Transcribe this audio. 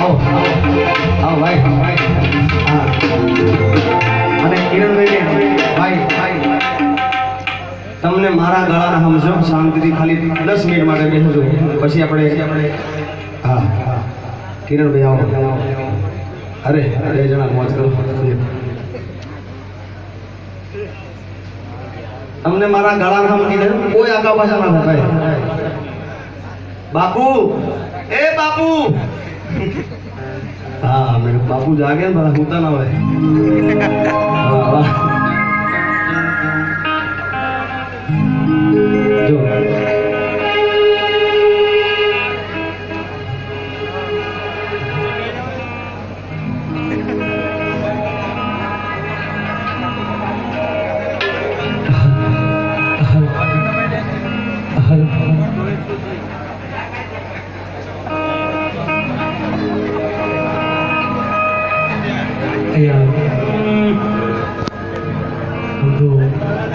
આવો આવો ભાઈ હા અને કિરણભાઈ ભાઈ તમને મારા ગળાના સમજો શાંતિથી ખાલી 10 મિનિટ માટે બેસજો પછી આપણે હા કિરણભાઈ આવો અરે બે જણા મોજ કરો તમને મારા ગળાના સમજી દે કોઈ આગા પાછા ના થાય બાપુ એ બાપુ हाँ मेरे बापू जागे बड़ा होता ना भाई वाह वाह जो